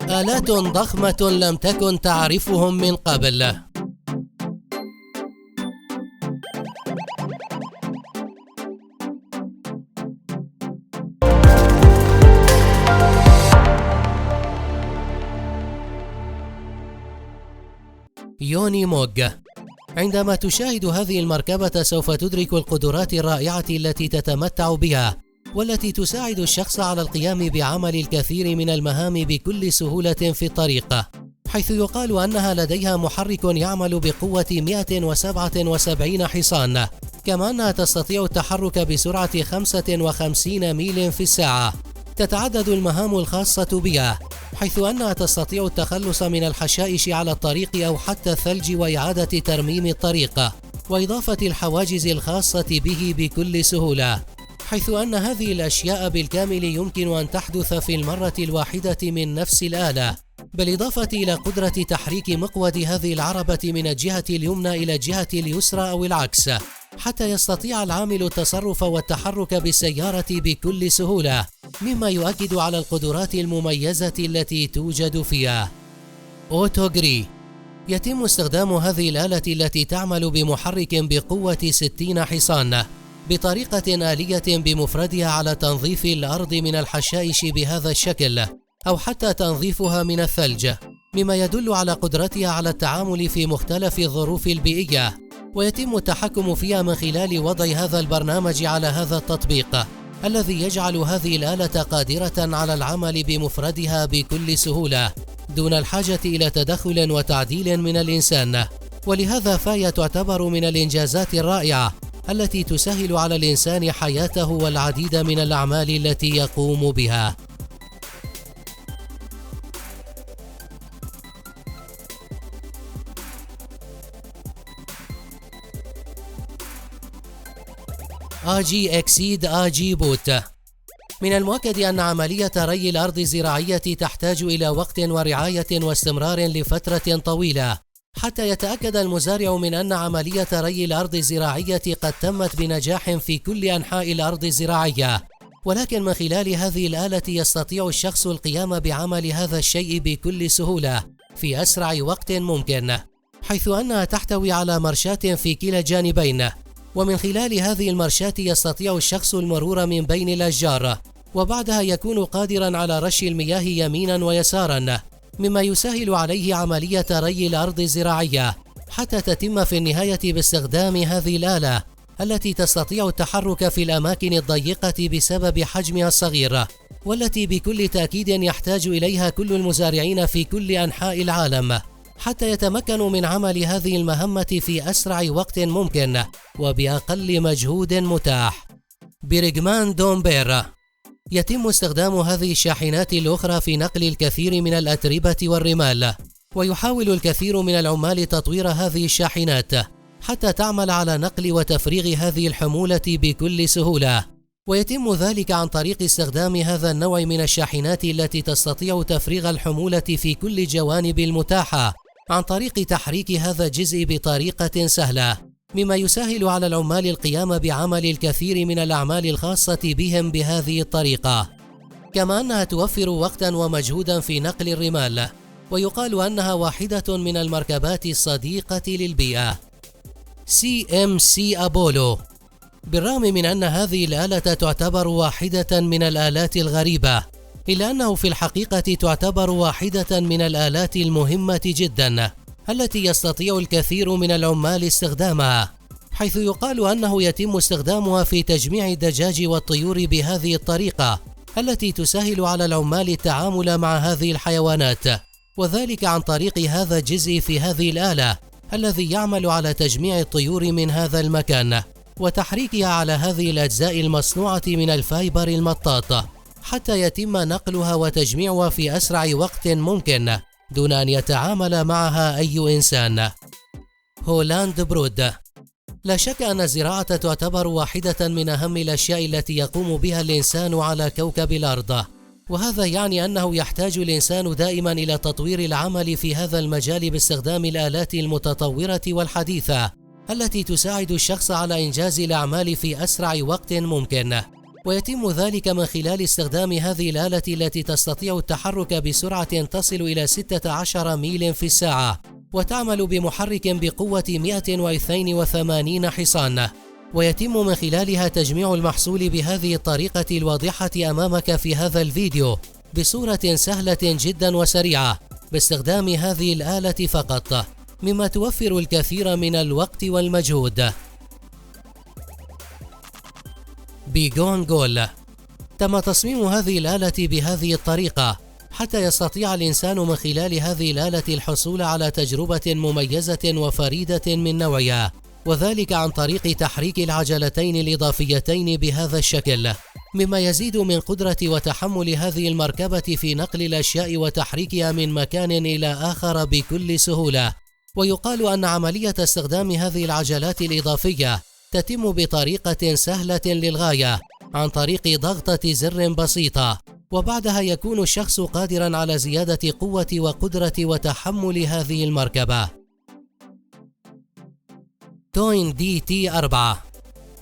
آلات ضخمة لم تكن تعرفهم من قبل. يوني موغ. عندما تشاهد هذه المركبة سوف تدرك القدرات الرائعة التي تتمتع بها، والتي تساعد الشخص على القيام بعمل الكثير من المهام بكل سهولة في الطريق، حيث يقال أنها لديها محرك يعمل بقوة 177 حصان، كما أنها تستطيع التحرك بسرعة 55 ميل في الساعة. تتعدد المهام الخاصة بها، حيث أنها تستطيع التخلص من الحشائش على الطريق أو حتى الثلج وإعادة ترميم الطريق، وإضافة الحواجز الخاصة به بكل سهولة، حيث أن هذه الأشياء بالكامل يمكن أن تحدث في المرة الواحدة من نفس الآلة، بالإضافة إلى قدرة تحريك مقود هذه العربة من الجهة اليمنى إلى الجهة اليسرى أو العكس، حتى يستطيع العامل التصرف والتحرك بالسيارة بكل سهولة، مما يؤكد على القدرات المميزة التي توجد فيها. أوتوغري. يتم استخدام هذه الآلة التي تعمل بمحرك بقوة 60 حصان بطريقة آلية بمفردها على تنظيف الأرض من الحشائش بهذا الشكل، أو حتى تنظيفها من الثلج، مما يدل على قدرتها على التعامل في مختلف الظروف البيئية، ويتم التحكم فيها من خلال وضع هذا البرنامج على هذا التطبيق، الذي يجعل هذه الآلة قادرة على العمل بمفردها بكل سهولة دون الحاجة إلى تدخل وتعديل من الإنسان، ولهذا فهي تعتبر من الإنجازات الرائعة التي تسهل على الإنسان حياته والعديد من الأعمال التي يقوم بها. آجي إكسيد آجي بوت. من المؤكد أن عملية ري الأرض الزراعية تحتاج إلى وقت ورعاية واستمرار لفترة طويلة، حتى يتأكد المزارع من أن عملية ري الأرض الزراعية قد تمت بنجاح في كل أنحاء الأرض الزراعية، ولكن من خلال هذه الآلة يستطيع الشخص القيام بعمل هذا الشيء بكل سهولة في أسرع وقت ممكن، حيث أنها تحتوي على مرشاة في كلا الجانبين، ومن خلال هذه المرشاة يستطيع الشخص المرور من بين الأشجار، وبعدها يكون قادرا على رش المياه يمينا ويسارا، مما يسهل عليه عملية ري الأرض الزراعية، حتى تتم في النهاية باستخدام هذه الآلة التي تستطيع التحرك في الأماكن الضيقة بسبب حجمها الصغير، والتي بكل تأكيد يحتاج إليها كل المزارعين في كل أنحاء العالم، حتى يتمكنوا من عمل هذه المهمة في أسرع وقت ممكن وبأقل مجهود متاح. برغمان دومبير. يتم استخدام هذه الشاحنات الأخرى في نقل الكثير من الأتربة والرمال، ويحاول الكثير من العمال تطوير هذه الشاحنات حتى تعمل على نقل وتفريغ هذه الحمولة بكل سهولة، ويتم ذلك عن طريق استخدام هذا النوع من الشاحنات التي تستطيع تفريغ الحمولة في كل الجوانب المتاحة عن طريق تحريك هذا الجزء بطريقة سهلة، مما يسهل على العمال القيام بعمل الكثير من الأعمال الخاصة بهم بهذه الطريقة، كما أنها توفر وقتا ومجهودا في نقل الرمال، ويقال أنها واحدة من المركبات الصديقة للبيئة. CMC أبولو. بالرغم من أن هذه الآلة تعتبر واحدة من الآلات الغريبة، إلا أنه في الحقيقة تعتبر واحدة من الآلات المهمة جدا التي يستطيع الكثير من العمال استخدامها، حيث يقال أنه يتم استخدامها في تجميع الدجاج والطيور بهذه الطريقة التي تسهل على العمال التعامل مع هذه الحيوانات، وذلك عن طريق هذا الجزء في هذه الآلة الذي يعمل على تجميع الطيور من هذا المكان وتحريكها على هذه الأجزاء المصنوعة من الفايبر المطاط، حتى يتم نقلها وتجميعها في أسرع وقت ممكن دون أن يتعامل معها أي إنسان. هولاند برود. لا شك أن الزراعة تعتبر واحدة من أهم الأشياء التي يقوم بها الإنسان على كوكب الأرض، وهذا يعني أنه يحتاج الإنسان دائما إلى تطوير العمل في هذا المجال باستخدام الآلات المتطورة والحديثة التي تساعد الشخص على إنجاز الأعمال في أسرع وقت ممكن، ويتم ذلك من خلال استخدام هذه الآلة التي تستطيع التحرك بسرعة تصل إلى 16 ميل في الساعة، وتعمل بمحرك بقوة 182 حصان، ويتم من خلالها تجميع المحصول بهذه الطريقة الواضحة أمامك في هذا الفيديو بصورة سهلة جدا وسريعة باستخدام هذه الآلة فقط، مما توفر الكثير من الوقت والمجهود. بيغونغول. تم تصميم هذه الآلة بهذه الطريقة حتى يستطيع الإنسان من خلال هذه الآلة الحصول على تجربة مميزة وفريدة من نوعها، وذلك عن طريق تحريك العجلتين الإضافيتين بهذا الشكل، مما يزيد من قدرة وتحمل هذه المركبة في نقل الأشياء وتحريكها من مكان إلى آخر بكل سهولة. ويقال أن عملية استخدام هذه العجلات الإضافية تتم بطريقة سهلة للغاية عن طريق ضغطة زر بسيطة، وبعدها يكون الشخص قادرا على زيادة قوة وقدرة وتحمل هذه المركبة. توين DT4.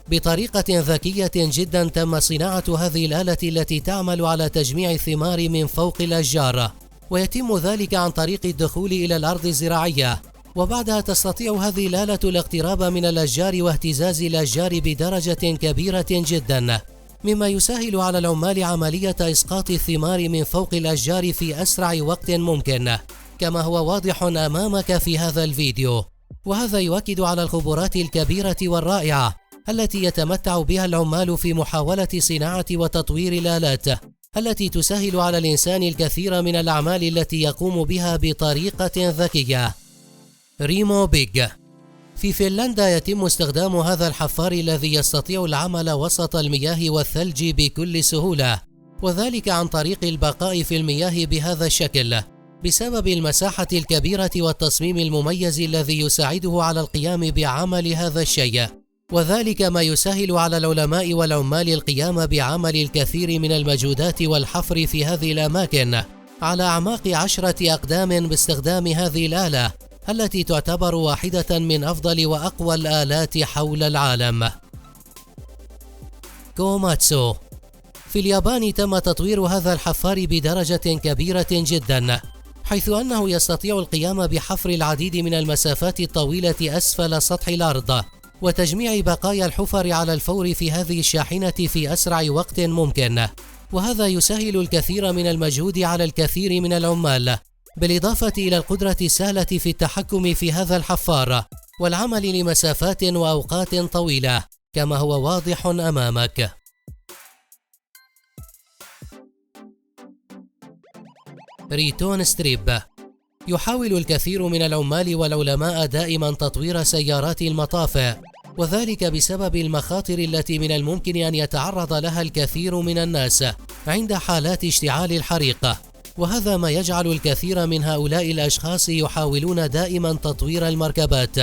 بطريقة ذكية جدا تم صناعة هذه الآلة التي تعمل على تجميع الثمار من فوق الأشجار، ويتم ذلك عن طريق الدخول إلى الأرض الزراعية، وبعدها تستطيع هذه الآلة الاقتراب من الأشجار واهتزاز الأشجار بدرجة كبيرة جدا، مما يسهل على العمال عملية إسقاط الثمار من فوق الأشجار في أسرع وقت ممكن، كما هو واضح أمامك في هذا الفيديو. وهذا يؤكد على الخبرات الكبيرة والرائعة التي يتمتع بها العمال في محاولة صناعة وتطوير الآلات التي تسهل على الإنسان الكثير من الأعمال التي يقوم بها بطريقة ذكية. ريمو بيج. في فنلندا يتم استخدام هذا الحفار الذي يستطيع العمل وسط المياه والثلج بكل سهولة، وذلك عن طريق البقاء في المياه بهذا الشكل بسبب المساحة الكبيرة والتصميم المميز الذي يساعده على القيام بعمل هذا الشيء، وذلك ما يسهل على العلماء والعمال القيام بعمل الكثير من المجهودات والحفر في هذه الأماكن على أعماق 10 أقدام باستخدام هذه الآلة التي تعتبر واحدة من أفضل وأقوى الآلات حول العالم. كوماتسو. في اليابان تم تطوير هذا الحفار بدرجة كبيرة جدا، حيث أنه يستطيع القيام بحفر العديد من المسافات الطويلة أسفل سطح الأرض وتجميع بقايا الحفر على الفور في هذه الشاحنة في أسرع وقت ممكن، وهذا يسهل الكثير من المجهود على الكثير من العمال، بالإضافة إلى القدرة السهلة في التحكم في هذا الحفار والعمل لمسافات وأوقات طويلة كما هو واضح أمامك. ريتون ستريب. يحاول الكثير من العمال والعلماء دائما تطوير سيارات المطاف، وذلك بسبب المخاطر التي من الممكن أن يتعرض لها الكثير من الناس عند حالات اشتعال الحريق، وهذا ما يجعل الكثير من هؤلاء الأشخاص يحاولون دائما تطوير المركبات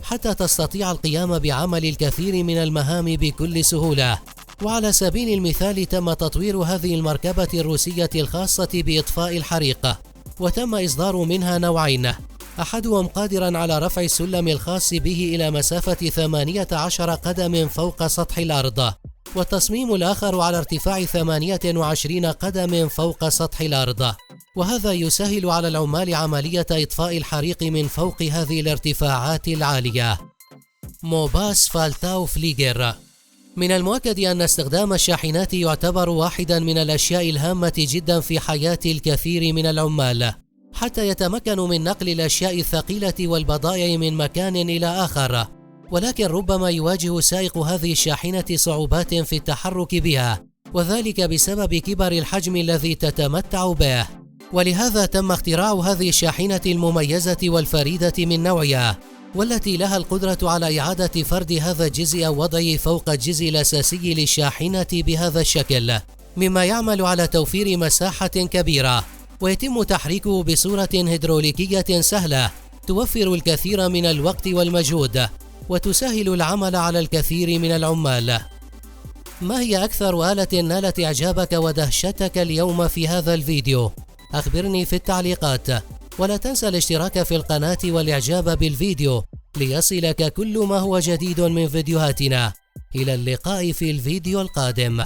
حتى تستطيع القيام بعمل الكثير من المهام بكل سهولة. وعلى سبيل المثال تم تطوير هذه المركبة الروسية الخاصة بإطفاء الحريق، وتم إصدار منها نوعين، أحدهم قادرا على رفع السلم الخاص به إلى مسافة 18 قدم فوق سطح الأرض، والتصميم الآخر على ارتفاع 28 قدم فوق سطح الأرض، وهذا يسهل على العمال عملية إطفاء الحريق من فوق هذه الارتفاعات العالية. موباس فالتاو فليجر. من المؤكد أن استخدام الشاحنات يعتبر واحدا من الأشياء الهامة جدا في حياة الكثير من العمال، حتى يتمكنوا من نقل الأشياء الثقيلة والبضائع من مكان إلى آخر، ولكن ربما يواجه سائق هذه الشاحنة صعوبات في التحرك بها، وذلك بسبب كبر الحجم الذي تتمتع به، ولهذا تم اختراع هذه الشاحنة المميزة والفريدة من نوعها، والتي لها القدرة على إعادة فرد هذا الجزء أو وضعه فوق الجزء الأساسي للشاحنة بهذا الشكل، مما يعمل على توفير مساحة كبيرة، ويتم تحريكه بصورة هيدروليكية سهلة توفر الكثير من الوقت والمجهود وتسهل العمل على الكثير من العمال. ما هي أكثر آلة نالت إعجابك ودهشتك اليوم في هذا الفيديو؟ أخبرني في التعليقات، ولا تنسى الاشتراك في القناة والإعجاب بالفيديو ليصلك كل ما هو جديد من فيديوهاتنا. إلى اللقاء في الفيديو القادم.